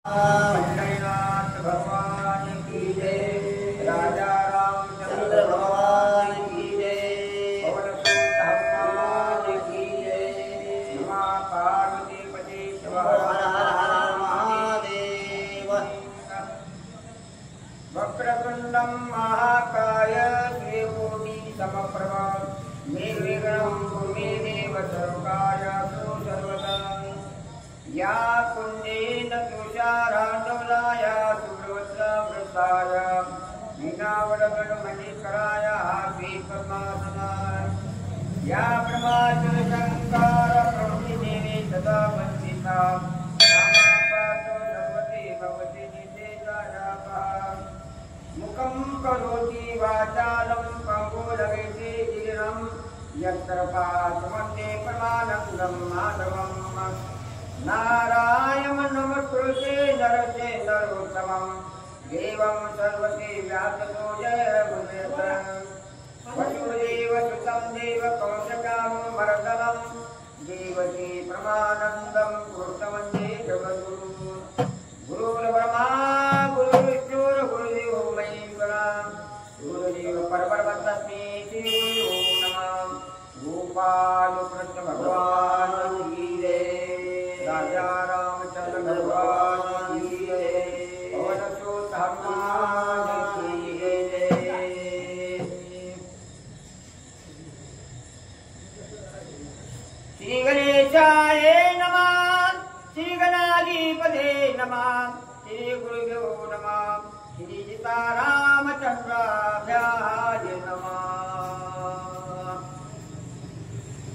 पंढरीनाथ भगवान की जय। राजा रामचंद्र भगवान की जय। पवन सुत हनुमान की जय। नमः पार्वती पते शिव हर हर महादेव। वक्रतुंडं महाकाय सूर्यकोटि समप्रभा निर्विघ्नं कुरु मे देव सर्वकार्येषु सर्वदा। या कुंडेन तुषारांडवलाय सुब्रवस्त्रवृताय मीनावरगणमणिकराय श्रीपद्मासनाय या ब्रह्माचलशंकर प्रभृतिदेवी सदा वंदिता रामापातो सर्वते भवति नितेजायापः। मुखं करोति वाचालं पंगुलगेति गिरिरं यत्र पातमन्ये परमानन्दं माधवम्। नारायण नमस्कृते नरते नरोत्तमं देवं सर्वते व्यासतो जयमुदितः। वसुदेवसुतं देवकौशलं मर्दनं देवकी परमानन्दं कृष्णवन्दे जगद्गुरुं। गुरुर्ब्रह्मा गुरुर्विष्णुः गुरुदेवो महेश्वरः गुरुदेव परब्रह्मतस्मै श्रीगुरुवे नमः। गोपाल कृष्ण भगवान की जय। राजा रामचंद्र भगवान की जय। पवन सुत हनुमान की जय। श्री गणेशाय नमः। श्री गणाधिपते नमः। श्री गुरुभ्यो नमः। श्री सीतारामचंद्राभ्याय नमः।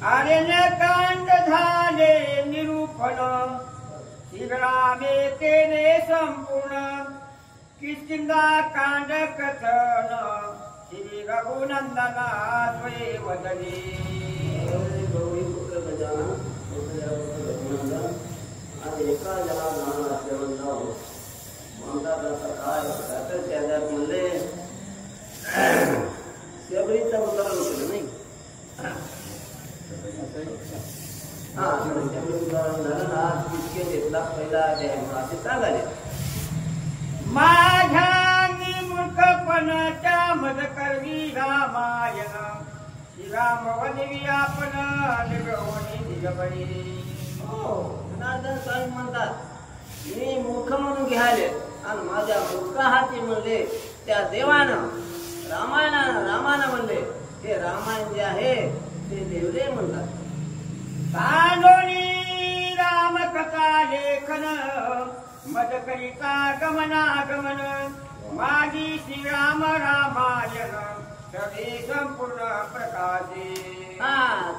अरण्यकांड झाले निरूपण शीघ्रामे केले संपूर्ण किष्किंधाकांड कथन श्री रघुनंदना त्वये वदने। आज एका जनार्दनाला सेवन जाऊ म्हणतात काय त्याच्यात म्हणले शबरीचं उदाहरण केलं नाही। हा उदाहरण झालं ना तितके घेतला पहिला असे सांगाले माझ्या मूर्खपणाच्या मद करवी रामायण श्रीराम वदवी आपण निगवणी निजबळी। हो जनार्दन स्वामी म्हणतात मी मूर्ख म्हणून घ्याले आणि माझ्या मूर्ख हाती म्हणले त्या देवानं रामानं म्हणले ते रामायण जे आहे ते देवले म्हणतात। तांडोनी रामकथा लेखन मद करिता गमनागमन माझी श्रीराम रामायण सगळे संपूर्ण प्रकाशे। हा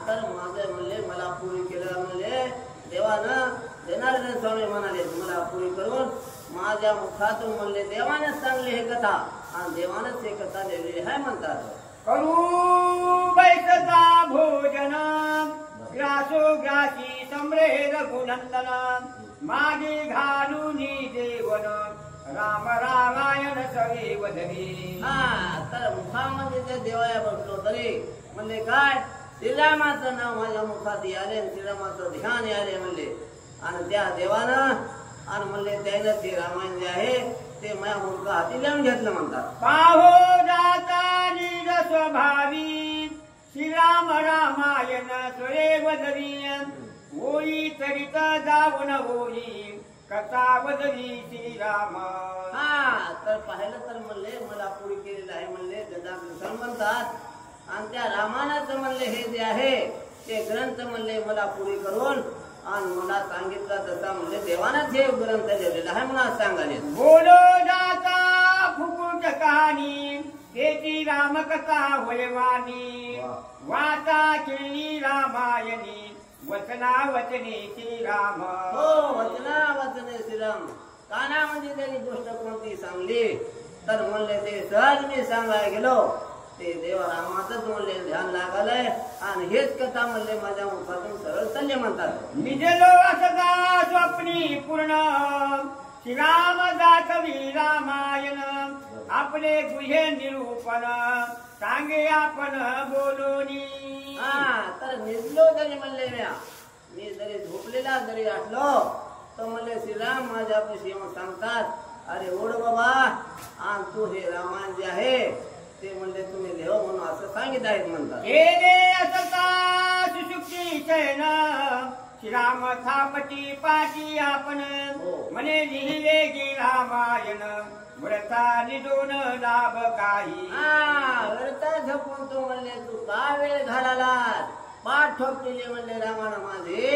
तर माझे म्हणले मला पुरी केलं म्हणले देवानं जनार्दन स्वामी म्हणाले मला पुरी करून माझ्या मुखातून म्हणले देवाने सांगले हे कथा आणि देवानच हे कथा लिहिलेली आहे म्हणतात। करू बैसता भोजन ग्रासो ग्रासी समरे रघुनंदन मागे घालून देवन राम रामायण सगळे वदवी। हा तर मुखामध्ये ते देवाया बसलो तरी म्हणले काय श्रीरामाचं नाव माझ्या मुखात आले श्रीरामाचं ध्यान आले म्हणले आणि त्या देवानं आणि म्हणले त्यानं ते रामायण जे आहे ते माझ्या मुलगा हाती लिहून घेतलं म्हणतात। पाहो जाता निज स्वभावी श्रीराम रामायण स्वरे वदवी होई चरित जाऊन होई कथा वदवी श्रीराम। हा तर पाहिलं तर म्हणले मला पुरी केलेलं आहे म्हणले जनार्दन म्हणतात आणि त्या रामायणाचं म्हणले हे जे आहे ते ग्रंथ म्हणले मला पुरी करून आणि मला सांगितलं तसा म्हणले देवानाच हे ग्रंथ लिहिलेला आहे म्हणून सांगाले। बोलो जाता फुकुट कहाणी तेची रामकथा वयवानी वाचा खेळी रामायणी वचना वचने श्रीराम। हो वचना वचने श्रीराम काना म्हणजे त्यांनी गोष्ट कोणती सांगली तर म्हणले ते सहज मी सांगायला गेलो ते देवा रामाचंच म्हणले ध्यान लागलंय आणि हेच कथा म्हणले माझ्या मुखातून सरळ चालले म्हणतात। निजलो असदा स्वप्नी पूर्ण श्रीराम दाखवी रामायण आपले गुहे निरूपण सांगे आपण बोलोनी। हा तर निजलो जरी म्हणले मी जरी झोपलेला जरी असलो तर म्हणले श्रीराम माझ्यापाशी येऊन सांगतात, अरे ओढ बाबा, आणि तू हे रामायण जे आहे ते म्हणले तुम्ही देव म्हणून असं सांगित आहेत म्हणतात. केले असता सुशुक्ती शयन श्रीराम थापटी पाटी आपण म्हणे लिहिले गी रामायण व्रता निजून लाभ काही. व्रता झपून तू म्हणले तू का वेळ घालाला, पाठ ठोकलेले म्हणले रामानं माझे,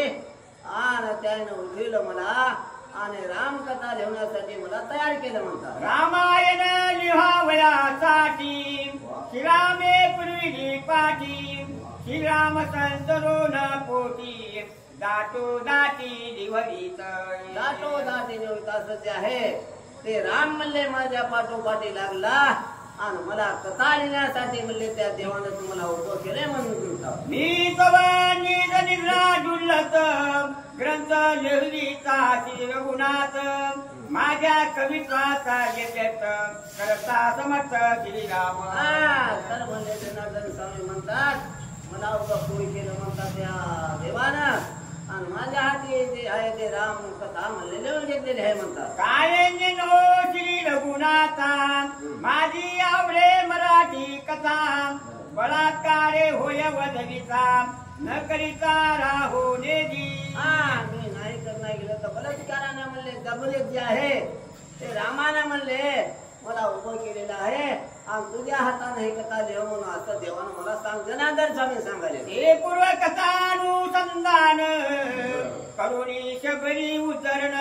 आणि त्यानं उठविलं मला आणि रामकथा लिहिण्यासाठी मला तयार केलं म्हणतात. रामायण लिहावयासाठी श्रीरामे पूर्वी पाठी श्रीराम संतरोन पोटी दाटो दाटी लिहवीत. दाटो दाटी लिहित असं जे आहे ते राम म्हणले माझ्या पाठोपाठी लागला आणि मला कथा लिहिण्यासाठी म्हणले त्या देवानं तुम्हाला उभं केले म्हणून म्हणतात. मी तवानी निद्रा जुल्लत ग्रंथ लिहिलीचा श्री रघुनाथ माझ्या कवित्वाचा येत करता समर्थ श्रीराम. तर म्हणले जनार्दन स्वामी म्हणतात मला उभं कोणी केलं म्हणतात त्या देवानं, आणि माझ्या हाती जे आहे ते राम कथा म्हणले लिहून घेतलेले आहे म्हणतात. काय नो श्री रघुनाथा माझी आवडे मराठी कथा बलात्कारे होय वदविता न करिता राहो नेदी. मी नाही करणार गेलं तर बलात्काराने म्हणले जबरे जे आहे ते रामानं म्हणले मला उभं केलेलं आहे आणि तुझ्या हाताने हे कथा लिह म्हणून असं देवानं मला सांग. जनार्दन स्वामी सांगाले हे पूर्व कथानुसंधान करुणी शबरी उतरण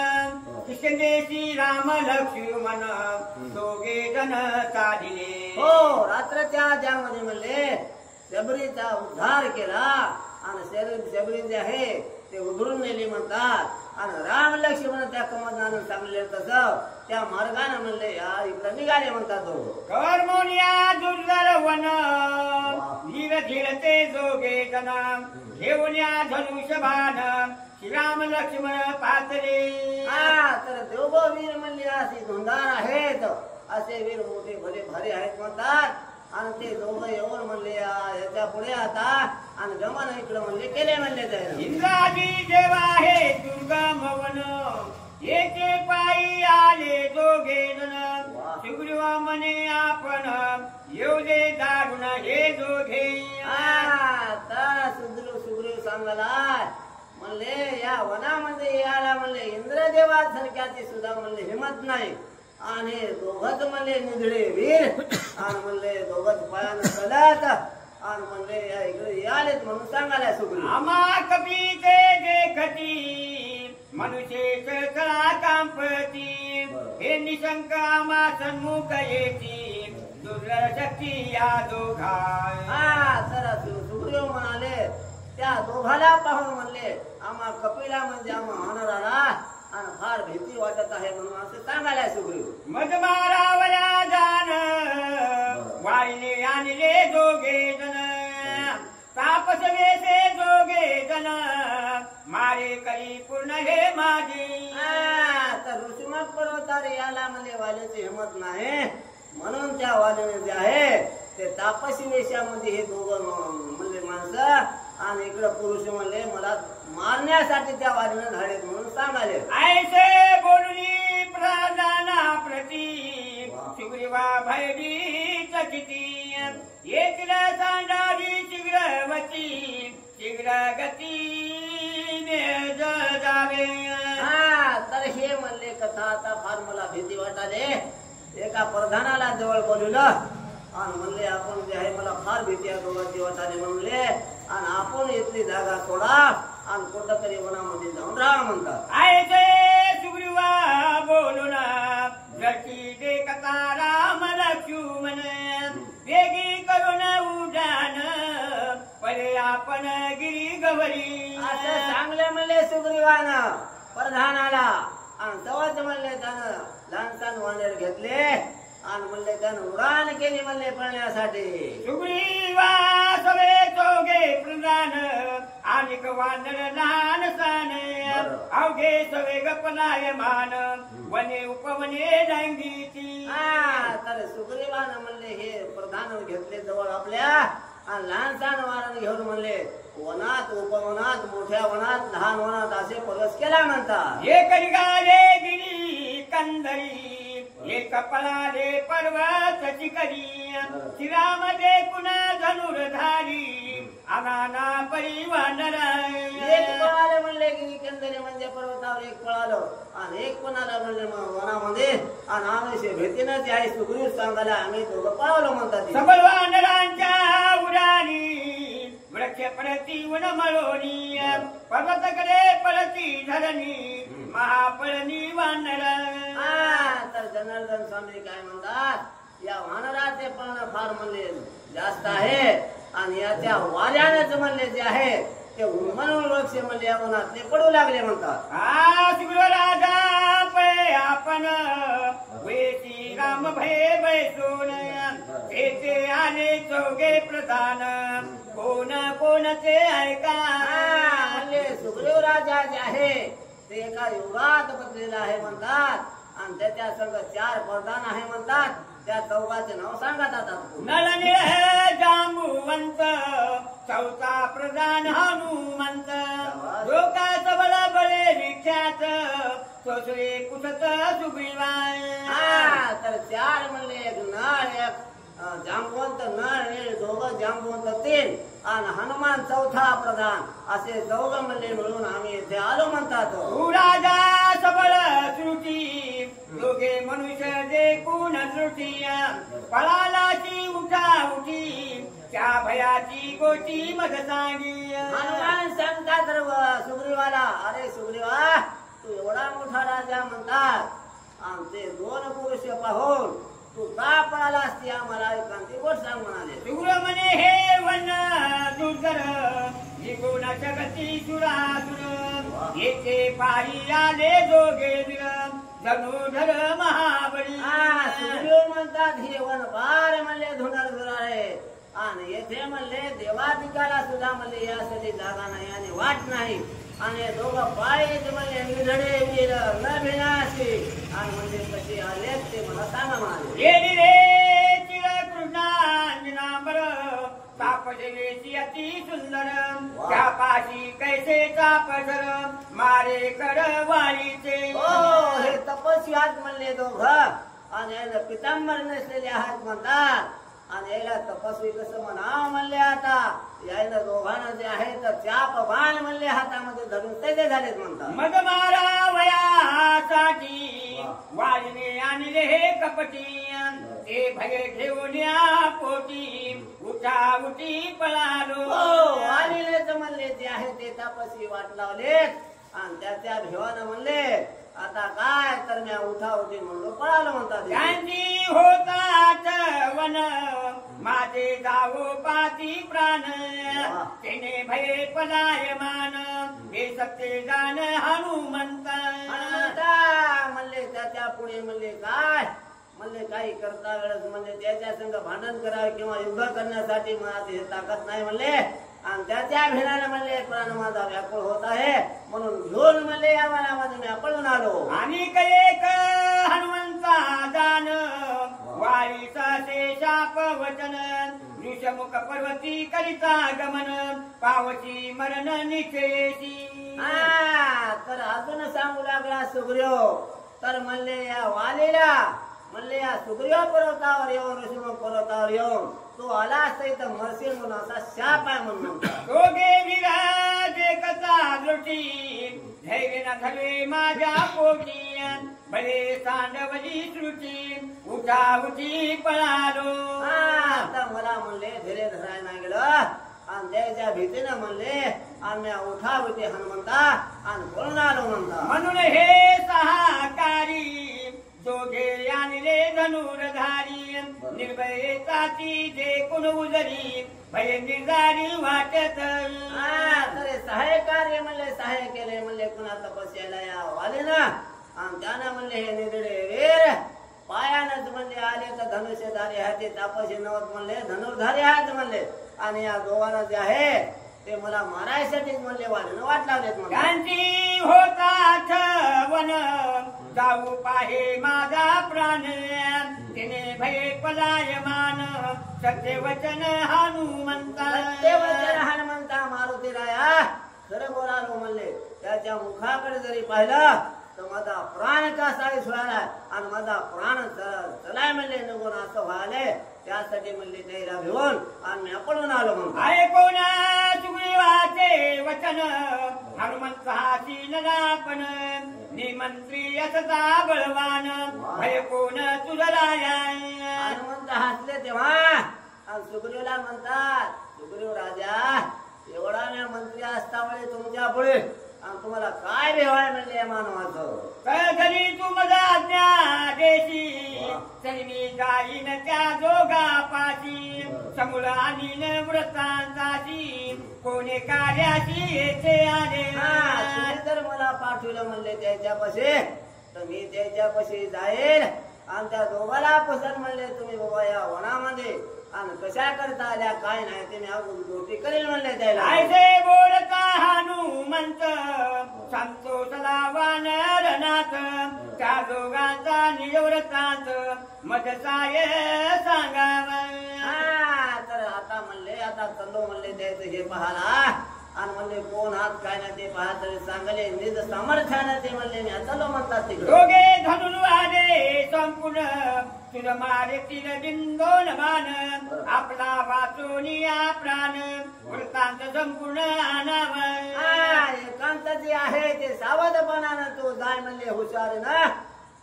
कृष्णदेशी राम लक्ष्मण दोघे जण चालिले. हो, रात्रच्या ज्यामध्ये म्हणले शबरीचा उद्धार केला आणि शबरी जे आहे ते उधळून नेली म्हणतात, आणि राम लक्ष्मण त्या कमजानं सांगले तसं त्या मार्गाने म्हणले या इकडे निघाले म्हणतात. कर्मोनिया दुर्धर वन धीर धीरते जोगे जन घेऊन या धनुष्यबाण श्रीराम लक्ष्मण पातले. तर देववीर म्हणले असे धुंदार आहेत, असे वीर मोठे भले भारी आहेत म्हणतात, आणि ते दोघं येऊन म्हणले याच्या पुढे आता आणि गमन इकडे म्हणले केले म्हणले ते इंद्राजी जेव्हा हे दुर्गम वन एके पायी आले दोघे जण सुग्रीव म्हणे आपण येऊ दे दारुण हे दोघे. आता सुग्रीव सांगाला म्हणले या वनामध्ये यायला म्हणले इंद्रदेवासारख्याची सुद्धा म्हणले हिंमत नाही, आणि दोघच म्हणले निधडे वीर आणि म्हणले दोघच पायानं चलत आणि म्हणले या इकडे आलेत म्हणून सांगायला सुग्रीव. आम्हा कपीते देखती मनुष्य कला कांपती हे निशंक आम्हा सन्मुख येती दुर्लभ शक्ती या दोघा. तर सुग्रीव म्हणाले त्या दोघाला पाहून म्हणले आम्हा कपिला म्हणजे आम्हा होणारा आणि फार भीती वाटत आहे म्हणून असं सांगायला सुग्रीव. मज मारावला जाण वाईने आणले दोघे जण तापस वेसे दोघे जण मारे करी पूर्ण हे माझी. तर ऋषिमत पर्वतावर याला म्हणजे वाल्याची हिंमत नाही म्हणून त्या वाल्याने जे आहे ते तापसी वेशामध्ये हे दोघं म्हणले माणसं आणि इकडे पुरुष म्हणले मला मारण्यासाठी त्या वाल्याने धाडलेत म्हणून सांगाले. ऐसे बोलली प्रधाना प्रती सुग्रीवा भयदी चकिती येतील सांडारी शीघ्रवती शीघ्र गती जावे. तर हे म्हणले कथा आता फार मला भीती वाटाले. एका प्रधानाला जवळ बोलवलं आणि म्हणले आपण जे आहे मला फार भीती आहे दोघांची वाटाले म्हणले, आणि आपण इथली जागा सोडा आणि कुठं तरी वनामध्ये जाऊन राहा म्हणतात. ऐसे सुग्रीवा बोलून जशी दे कथा राम लक्ष्मण वेगी करून उड्डाण परे आपण गिरी गवरी. असं चांगले म्हणले सुग्रीवानं प्रधानाला, आणि जवळच म्हणले त्यानं लहानसान वानेर घेतले आणि म्हणले त्यानं उडाण केली म्हणले पळण्यासाठी. सुग्रीवा सवे चौघे प्रधान आणि वानर लहान सान अवघे सवे गपनाय मान वने उपवने रंगीची. तर सुग्रीवानं म्हणले हे प्रधान घेतले जवळ आपल्या आणि लहान सहान वारण घेऊन म्हणले वनात उपवनात मोठ्या वनात लहान वनात असे प्रवेश केला म्हणतात. एक निघाले गिरी कंदरी एक पळाले पर्वत चिकरी शिरामध्ये पुन्हा धनुर्धारी अनाना परिवार एक पळाले म्हणले की केंद्रे म्हणजे पर्वतावर एक पळालो आणि एक कोणाला म्हणले वनामध्ये आणि आम्ही भीतीनं ते आहे सुग्रीव सांगायला आम्ही दोघं पळालो म्हणतात. सबल वानरांच्या उडानी वृक्ष प्रती वन मळोनी पर्वतकडे पळती धरणी महापळणी वानर. तर जनार्दन स्वामी काय म्हणतात या वानराचे पळणं फार म्हणले जास्त आहे आणि या त्या वाऱ्यानेच म्हणले जे आहे ते म्हणून वृक्ष म्हणले या उन्हात ते पडू लागले म्हणतात. सुग्रीव राजा पळे आपण वेती राम भय बैसून येथे आले चौघे प्रधान कोण कोणचे ऐका. म्हणले सुग्रीव राजा जे आहे ते एका युगात बसलेला आहे म्हणतात आणि त्याच्या संग 4 प्रधान आहे म्हणतात. त्या चौघाचे नाव सांगत आता. नळनिळ जांबुवंत चौथा प्रधान हनुमंत डोका सबळ बळे विख्यात सोसरे कुसत सुग्रीवा. तर 4 म्हणले एक नळ एक जांबवंत नळ दोघं जांबवंत 3 आणि हनुमान चौथा प्रधान असे चौघ म्हणले मिळून आम्ही इथे आलो म्हणतात. राजा सबळ श्रुती दोघे मनुष्य जे कोण श्रुती पळालाची उठा उठी त्या भयाची गोची मग सांगी. हनुमान सांगतात सुग्रीवाला अरे सुग्रीवा तू एवढा मोठा राजा म्हणतात आमचे 2 पुरुष पाहून तू का पळाला असती आम्हाला एकांती गोष्ट सांग म्हणाले. सुग्रीव म्हणे हे वन दुर्धर निगुणाच्या गती सुरासुर येथे पायी आले दोघे धनुधर महाबळी. सुग्रीव म्हणतात हे वन फार म्हणले धुंडर आहे आणि येथे म्हणले देवाधिकाला सुद्धा म्हणले यासाठी जागा नाही आणि वाट नाही आणि दोघं पायीच म्हणले निधडे वीर न भिनाशी आणि म्हणजे कशी आले ते मला सांगा म्हणाले. येरी रे चिर कृष्णांजनांबर तापजलेची अति सुंदर त्या पाशी कैसे तापसर मारे कर वाळीचे. हे तपस्वी आहात म्हणले दोघं आणि याला पितांबर नसलेले आहात म्हणतात आणि याला तपस्वी कसं म्हणावं म्हणले. आता यायला दोघांना जे आहे तर चाप बाण म्हणले हातामध्ये धरून ते झालेत म्हणतात. मग मारा वयासाठी वाजने आणले हे कपटी ते भय घेऊन या पोटी उठा उठी पळालो. आलेलेच म्हणले जे आहे ते तपस्वी वाट लावलेत आणि त्या भिवानं म्हणले आता काय तर मी उठा उठी म्हणलो पळालो म्हणतात. त्यांची होतात वन माझे जावो पाती प्राण तेने भय पलायमान हे सत्य जाण हनुमंत. म्हणले त्याच्या पुढे म्हणले काय म्हणले काही करता वेळेस म्हणले त्याच्या संग भांडण करावे किंवा युद्ध करण्यासाठी माझी ताकद नाही म्हणले आणि त्याच्या भिनाने म्हणले प्राण माझा व्याकुळ होत आहे म्हणून घेऊन म्हणले या वनामध्ये मी पळून आलो. आणि एक हनुमंता दान वारीचा ते शाप वचन ऋषमुख पर्वती करिता गमन पावची मरण निश्चयेची. तर अजून सांगू लागला सुग्रीव तर म्हणले या वालीला म्हणले या सुग्रीव पर्वतावर येऊन ऋषमुख पर्वतावर येऊन तू आला असता इथं मरशील म्हणून असा शाप आहे म्हणून. दोघे विराजे कसा दृष्टी धैर्य न धरे माझ्या पोटी भले सांडवली श्रुती उठा उठी पळालो. आता मला म्हणले धीरे धरायला नाही गेलं आणि त्याच्या भीतीनं म्हणले आम्ही उठा उठी हनुमंता आणि पळून आलो म्हणता. म्हणून हे सहाकारी दोघे आणले धनुर्धारी निर्भयताची जे कोण उजरी भय निर्धारी वाटत. सहाय्य कार्य म्हणले सहाय्य केले म्हणले कुणा तपस्याला या आले ना आणि त्यानं म्हणले हे निधडे वीर पायानच म्हणले आले तर धनुष्यधारी आहेत ते तापसी नवत म्हणले धनुर्धारी आहेत म्हणले आणि या दोघांना जे आहे ते मला मारायसाठीच म्हणले वाट लावलेत म्हणले. त्यांची होतात वन जाऊ पाहे माझा प्राण तिने भये पलायमान सत्यवचन हनुमंता सत्यवचन हनुमंता मारुतीराया खरं बोलालो म्हणले त्याच्या मुखाकडे जरी पाहिलं तर माझा प्राण कसा सुळाला आणि माझा प्राण चलाय म्हणले निघून असं व्हायले त्यासाठी म्हणले त्याला घेऊन आणि मी पळून आलो म्हणतो ऐकून सुग्रीवाचे वचन हनुमंत हाती नगापण निमंत्री असता बळवान भय कोण तुझराया हनुमंत हसले तेव्हा आणि सुग्रीवला म्हणतात सुग्रीव राजा एवढा मी मंत्री असतामुळे तुमच्या पुढे आणि तुम्हाला काय भेवाय म्हणले या मानवाचं कधी तू माझा आज्ञा देशी तरी मी जाईन त्या जोगा पाशी समूळ आणि व्रतांताची कोणी कार्याची येथे आले तुम्ही जर मला पाठवलं म्हणले त्याच्यापाशी तर मी त्याच्यापाशी जाईल आणि त्या दोघाला पसंत म्हणले तुम्ही बाबा या वनामध्ये आणि कशा करता आल्या काय नाही ते मी अगोदर गोष्टी करेल म्हणले त्याला ऐसे बोलता हनुमंत संतोष वानरनाथ त्या दोघांचा निजव्रतांत मदसाय सांगावा तर आता म्हणले आता चाललो म्हणले द्यायचं हे पाहाला आणि म्हणले कोण हात काय नाही ते पाहा तरी चांगले निज सामर्थ्याने ते म्हणले मी चाललो म्हणतात तिकडे दोघे धनुन वारे संपूर्ण तुझ मारतील बिंदोन मान आपला वाचून या प्राण वृत्तांत संपूर्ण आणाव एकांत जे आहे ते सावधपणानं तो जाय म्हणले हुशार ना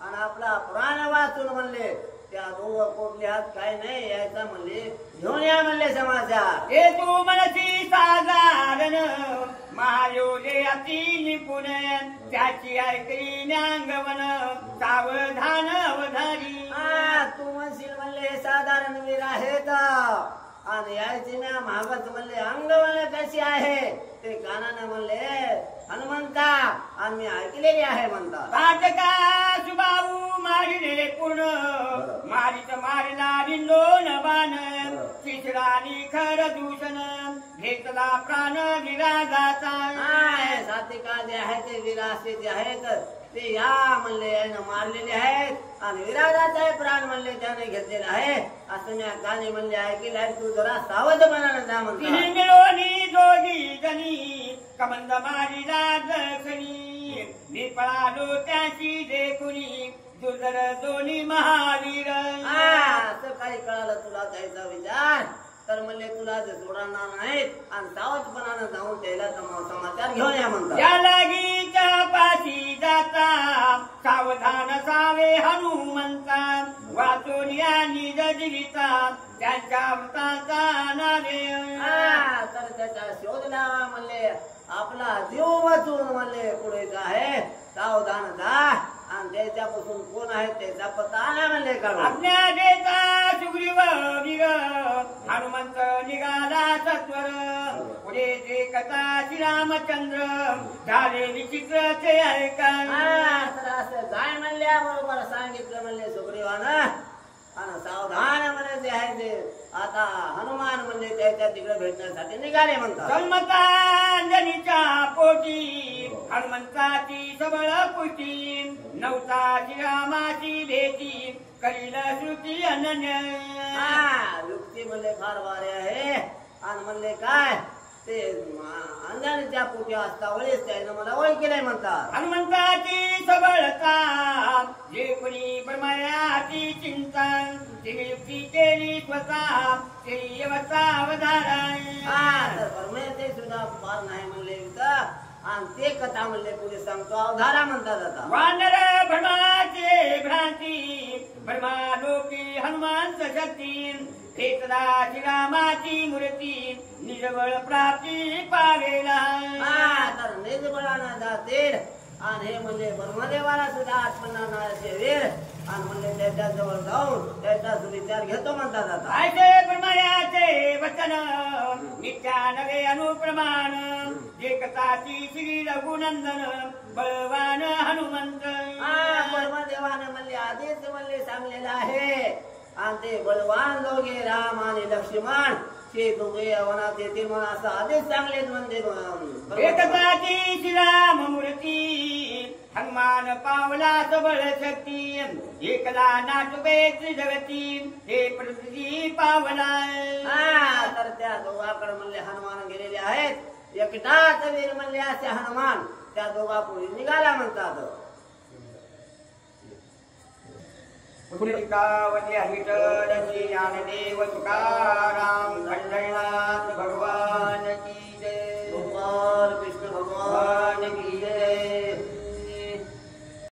आणि आपला प्राण वाचून म्हणले त्या दोघं कोटले हात काय नाही यायचा म्हणले घेऊन या म्हणले समाचार हे तू मनसी साधारण महायोगे अति निपुण त्याची ऐकली न्यांगवन सावधान अवधारी तू म्हणशील म्हणले साधारण वीर आहेत आणि यायची ना मागच म्हणले अंगवण कशी आहे ते कानाने म्हणले हनुमंता आणि मी ऐकलेली आहे म्हणतात पाटका सुबाऊ मारिले पूर्ण मारित मारला बिंदोन बाण तिसरानी खर दूषण घेतला प्राण विराजाचा सातिका जे आहे ते विरासे जे आहेत ते या म्हणले यानं मारलेले आहेत आणि विराजाचा प्राण म्हणले त्याने घेतलेला आहे असं मी गाणे म्हणले ऐकले आहे तू जरा सावधपणाने जा म्हणतो मिळवणी जोगी जनी कमंद मारिला दक्षिणी मी पळालो त्याची देखुनी दुर्धर दोन्ही महावीर असं काही कळालं तुला त्याचा विचार तर म्हणले तुला जे सोडणार नाहीत आणि सावधपणानं जाऊन त्याला समाचार घेऊन या म्हणतात या लागीच्या पाशी जाता सावधान सावे हनुमंता वाचून या निज जीविता त्यांच्या वृत्तांचा नावे तर त्याचा शोध लावा म्हणले आपला जीव वाचून म्हणले पुढे आहे सावधान जा आणि त्याच्यापासून कोण आहे त्याचा पत्ता आला म्हणले का आज्ञा देता सुग्रीव वीर हनुमंत निघाला सत्वर पुढे ते कथा श्रीरामचंद्र झाले विचित्र ते ऐका तर असं जाय म्हणल्याबरोबर सांगितलं म्हणले सुग्रीवानं आणि सावधान म्हणे जे आहे ते आता हनुमान म्हणजे त्याच्या तिकडे भेटण्यासाठी निघाले म्हणतात जन्मतांजनीच्या पोटी हनुमंताची सबळ पुष्टी नवता श्रीरामाची भेटी करील श्रुती अनन्य युक्ती म्हणले फार वारे आहे आणि म्हणले काय ते अंजनीच्या पोटी असता वेळेस त्यानं मला ओळखीलाय म्हणतात हनुमंताची सबळता जे कोणी ब्रह्मयाची चिंता तिने युक्ती केली स्वतः ते अवधारण परमेश्वर सुद्धा फार नाही म्हणले आणि ते कथा म्हणले पुढे सांगतो अवधारा म्हणतात आता वानर भ्रमाचे भ्रांती ब्रह्मा लोकी हनुमान शक्ती एकदा श्रीरामाची मूर्ती निजबळ प्राप्ती पावेला तर निजबळानं जातील आणि हे म्हणले ब्रह्मदेवाला सुद्धा आत्मनारायणाचे वीर आणि म्हणले त्याच्या जवळ जाऊन त्याचा विचार घेतो म्हणतात आता ऐसे ब्रह्मयाचे वचन नित्या नवे अनुप्रमाण एकताची श्री रघुनंदन बळवान हनुमंत ब्रह्मदेवाने म्हणले आधीच म्हणले सांगलेलं आहे आणि ते बलवान दोघे राम आणि लक्ष्मण ते दोघे वनात येतील म्हणून असं आधीच चांगलेच म्हणजे एकताची श्रीराम मूर्ती हनुमान पावला सबळ शक्ती एकला नाटुबे जगती हे पृथ्वी पावला. तर त्या दोघाकडे म्हणले हनुमान गेलेले आहेत. एकटाच वीर म्हणले असे हनुमान त्या दोघापुढे निघाला म्हणतात. पुंडलिकावती विठ्ठलाची ज्ञानदेव तुकाराम